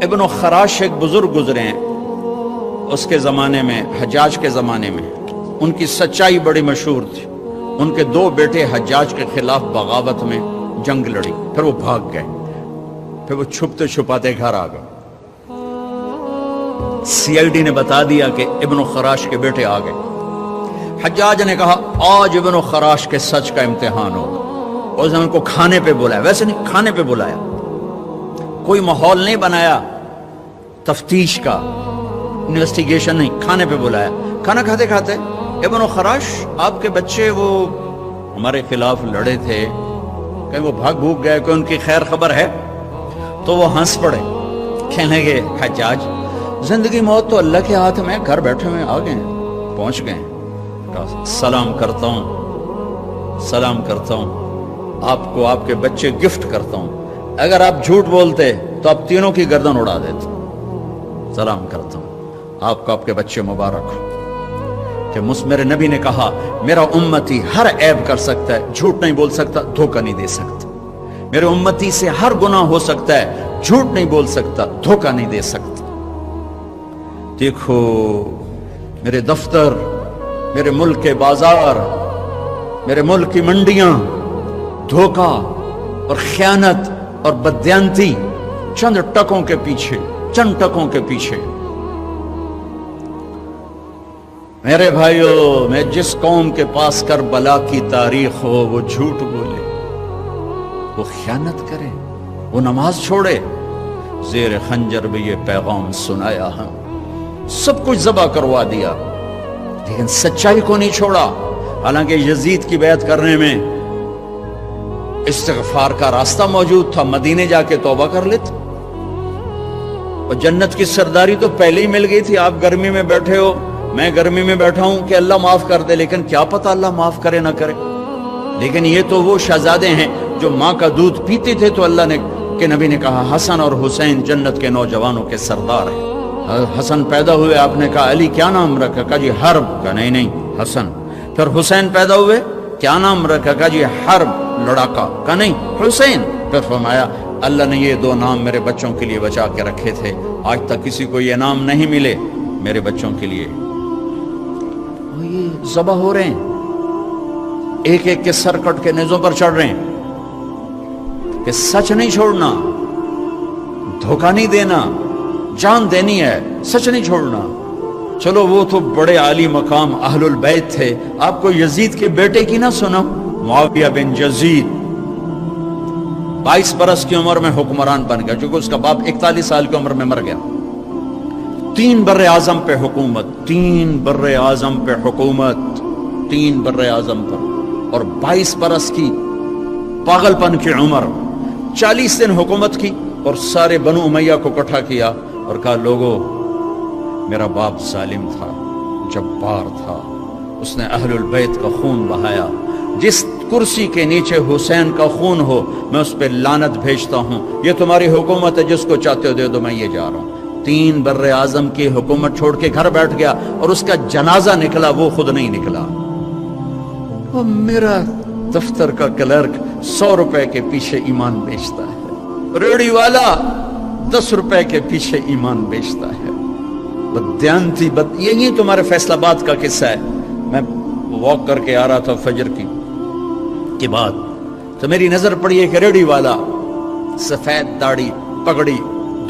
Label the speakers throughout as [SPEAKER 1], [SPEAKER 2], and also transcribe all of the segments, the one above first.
[SPEAKER 1] ابن خراش ایک بزرگ گزرے ہیں اس کے زمانے میں، حجاج کے زمانے میں ان کی سچائی بڑی مشہور تھی۔ ان کے دو بیٹے حجاج کے خلاف بغاوت میں جنگ لڑی، پھر وہ بھاگ گئے، پھر وہ چھپتے چھپاتے گھر آ گئے۔ سی آئی ڈی نے بتا دیا کہ ابن خراش کے بیٹے آ گئے۔ حجاج نے کہا آج ابن خراش کے سچ کا امتحان ہوگا۔ اس نے ان کو کھانے پہ بلایا، ویسے نہیں، کھانے پہ بلایا، کوئی ماحول نہیں بنایا تفتیش کا، انویسٹیگیشن نہیں، کھانے پہ بلایا۔ کھانا کھاتے کھاتے ابن خراش آپ کے بچے وہ ہمارے خلاف لڑے تھے، کہیں وہ بھاگ بھوگ گئے، کہ ان کی خیر خبر ہے؟ تو وہ ہنس پڑے، کہنے لگے حجاج زندگی موت تو اللہ کے ہاتھ میں، گھر بیٹھے ہوئے آ گئے، پہنچ گئے، سلام کرتا ہوں، سلام کرتا ہوں، آپ کو آپ کے بچے گفٹ کرتا ہوں، اگر آپ جھوٹ بولتے تو آپ تینوں کی گردن اڑا دیتے، سلام کرتا ہوں، آپ کو آپ کے بچے مبارک ہو۔ کہ میرے نبی نے کہا میرا امتی ہر عیب کر سکتا ہے، جھوٹ نہیں بول سکتا، دھوکہ نہیں دے سکتا، میرے امتی سے ہر گناہ ہو سکتا ہے، جھوٹ نہیں بول سکتا، دھوکہ نہیں دے سکتا۔ دیکھو میرے دفتر، میرے ملک کے بازار، میرے ملک کی منڈیاں، دھوکہ اور خیانت اور بددیانتی چند ٹکوں کے پیچھے، چند ٹکوں کے پیچھے۔ میرے بھائیو، میں جس قوم کے پاس کربلا کی تاریخ ہو وہ جھوٹ بولے، وہ خیانت کرے، وہ نماز چھوڑے، زیر خنجر بھی یہ پیغام سنایا ہے، سب کچھ ذبح کروا دیا، لیکن سچائی کو نہیں چھوڑا۔ حالانکہ یزید کی بیعت کرنے میں استغفار کا راستہ موجود تھا، مدینے جا کے توبہ کر لیتے، اور جنت کی سرداری تو پہلے ہی مل گئی تھی۔ آپ گرمی میں بیٹھے ہو، میں گرمی میں بیٹھا ہوں کہ اللہ معاف کر دے، لیکن کیا پتہ اللہ معاف کرے نہ کرے۔ لیکن یہ تو وہ شہزادے ہیں جو ماں کا دودھ پیتے تھے، تو اللہ نے کہ نبی نے کہا حسن اور حسین جنت کے نوجوانوں کے سردار ہیں۔ حسن پیدا ہوئے، آپ نے کہا علی کیا نام رکھا؟ کہا جی حرب۔ کہا نہیں حسن۔ پھر حسین پیدا ہوئے، کیا نام رکھا؟ کہا جی حرب، لڑاکا۔ کہا نہیں حسین۔ پھر فرمایا اللہ نے یہ دو نام میرے بچوں کے لیے بچا کے رکھے تھے، آج تک کسی کو یہ نام نہیں ملے میرے بچوں کے لیے۔ یہ ذبح ہو رہے ہیں، ایک ایک کے سر کٹ کے نیزوں پر چڑھ رہے ہیں کہ سچ نہیں چھوڑنا، دھوکہ نہیں دینا، جان دینی ہے، سچ نہیں چھوڑنا۔ چلو وہ تو بڑے عالی مقام اہل البیت تھے، آپ کو یزید کے بیٹے کی نہ سنو، معاویہ بن یزید 22 برس کی عمر میں حکمران بن گیا، چونکہ اس کا باپ 41 سال کی عمر میں مر گیا۔ 3 بر اعظم پہ حکومت، 3 بر اعظم پہ حکومت، 3 بر اعظم پر، اور 22 برس کی پاگل پن کی عمر، 40 دن حکومت کی، اور سارے بنو امیہ کو اکٹھا کیا اور کہا لوگو میرا باپ ظالم تھا، جبار تھا، اس نے اہل البیت کا خون بہایا، جس کرسی کے نیچے حسین کا خون ہو میں اس پہ لعنت بھیجتا ہوں، یہ تمہاری حکومت ہے، جس کو چاہتے ہو دے دو، میں یہ جا رہا ہوں۔ 3 بر اعظم کی حکومت چھوڑ کے گھر بیٹھ گیا، اور اس کا جنازہ نکلا، وہ خود نہیں نکلا۔ وہ میرا دفتر کا کلرک 100 روپے کے پیچھے ایمان بیچتا ہے، ریڑھی والا 10 روپے کے پیچھے ایمان بیچتا ہے، بددیانتی یہی تمہارے فیصل آباد کا قصہ ہے۔ میں واک کر کے آ رہا تھا فجر کی بعد، تو میری نظر پڑی ایک ریڑھی والا، سفید داڑھی پگڑی،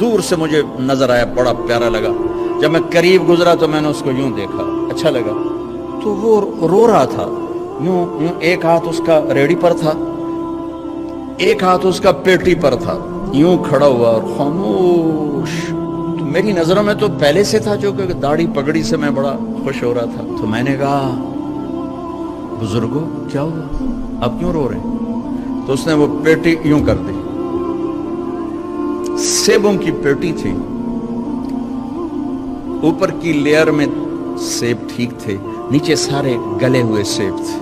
[SPEAKER 1] دور سے مجھے نظر آیا، بڑا پیارا لگا۔ جب میں قریب گزرا تو میں نے اس کو یوں دیکھا، اچھا لگا، تو وہ رو رہا تھا، یوں ایک ہاتھ اس کا ریڑھی پر تھا، ایک ہاتھ اس کا پیٹی پر تھا، یوں کھڑا ہوا اور خاموش۔ تو میری نظروں میں تو پہلے سے تھا، جو کہ داڑھی پگڑی سے میں بڑا خوش ہو رہا تھا۔ تو میں نے کہا بزرگو کیا ہوا، آپ کیوں رو رہے ہیں؟ تو اس نے وہ پیٹی یوں کر دی، سیبوں کی پیٹی تھی، اوپر کی لیئر میں سیب ٹھیک تھے، نیچے سارے گلے ہوئے سیب تھے۔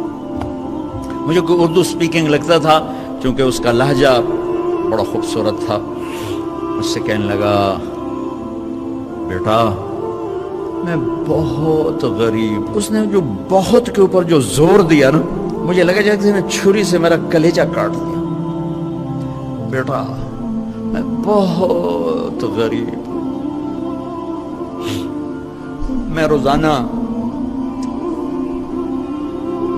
[SPEAKER 1] مجھے کوئی اردو سپیکنگ لگتا تھا، چونکہ اس کا لہجہ بڑا خوبصورت تھا۔ مجھ سے کہنے لگا بیٹا میں بہت غریب، اس نے جو بہت کے اوپر جو زور دیا نا، مجھے لگا جیسے میں چھری سے میرا کلیجہ کاٹ دیا۔ بیٹا میں بہت بہت غریب. میں روزانہ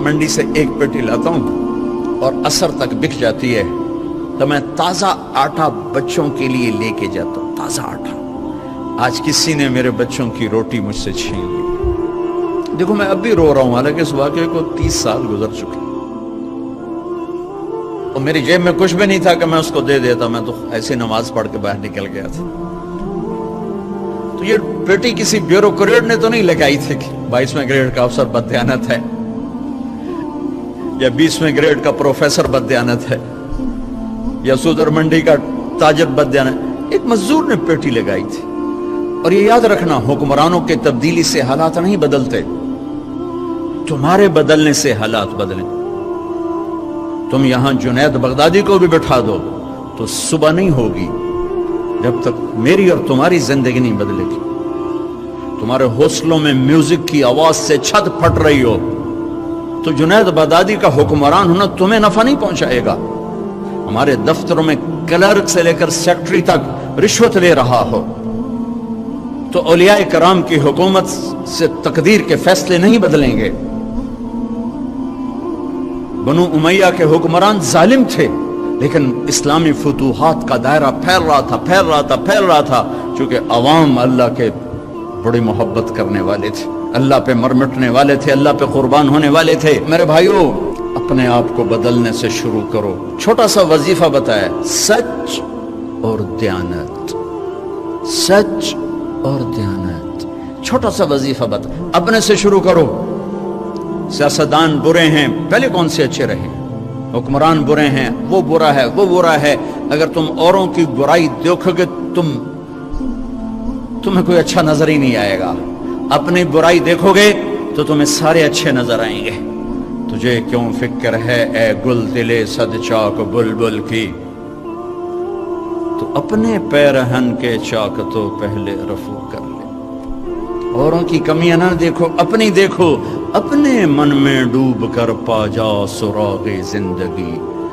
[SPEAKER 1] منڈی سے ایک پیٹی لاتا ہوں اور عصر تک بک جاتی ہے تو میں تازہ آٹا بچوں کے لیے لے کے جاتا ہوں. تازہ آٹا. آج کسی نے میرے بچوں کی روٹی مجھ سے چھین لی. دیکھو میں اب بھی رو رہا ہوں، حالانکہ اس واقعے کو 30 سال گزر چکے اور میری جیب میں کچھ بھی نہیں تھا کہ میں اس کو دے دیتا. میں تو ایسی نماز پڑھ کے باہر نکل گیا تھا. تو یہ بیٹی کسی بیوروکریٹ نے تو نہیں لگائی تھی کہ 22ویں گریڈ کا افسر بددیانت ہے یا 20ویں گریڈ کا پروفیسر بددیانت ہے یا صدر منڈی کا تاجر بددیانت. ایک مزدور نے پیٹی لگائی تھی. اور یہ یاد رکھنا، حکمرانوں کے تبدیلی سے حالات نہیں بدلتے، تمہارے بدلنے سے حالات بدلیں. تم یہاں جنید بغدادی کو بھی بٹھا دو تو صبح نہیں ہوگی جب تک میری اور تمہاری زندگی نہیں بدلے گی. تمہارے حوصلوں میں میوزک کی آواز سے چھت پھٹ رہی ہو تو جنید بغدادی کا حکمران ہونا تمہیں نفع نہیں پہنچائے گا. ہمارے دفتروں میں کلرک سے لے کر سیکٹری تک رشوت لے رہا ہو تو اولیاء کرام کی حکومت سے تقدیر کے فیصلے نہیں بدلیں گے. بنو امیہ کے حکمران ظالم تھے لیکن اسلامی فتوحات کا دائرہ پھیل رہا تھا چونکہ عوام اللہ کے بڑی محبت کرنے والے تھے، اللہ پہ مرمٹنے والے تھے، اللہ پہ قربان ہونے والے تھے. میرے بھائیوں، اپنے آپ کو بدلنے سے شروع کرو. چھوٹا سا وظیفہ بتایا، سچ اور دیانت. سچ اور دیانت، چھوٹا سا وظیفہ بتا. اپنے سے شروع کرو. سیاستدان برے ہیں، پہلے کون سے اچھے رہے؟ حکمران برے ہیں، وہ برا ہے، وہ برا ہے. اگر تم اوروں کی برائی دیکھو گے تمہیں کوئی اچھا نظر ہی نہیں آئے گا. اپنی برائی دیکھو گے تو تمہیں سارے اچھے نظر آئیں گے. تجھے کیوں فکر ہے اے گل دلے صد چاک بلبل کی، تو اپنے پیرہن کے چاک تو پہلے رفو کر لے. اوروں کی کمیاں نہ دیکھو، اپنی دیکھو. اپنے من میں ڈوب کر پا جا سراغ زندگی.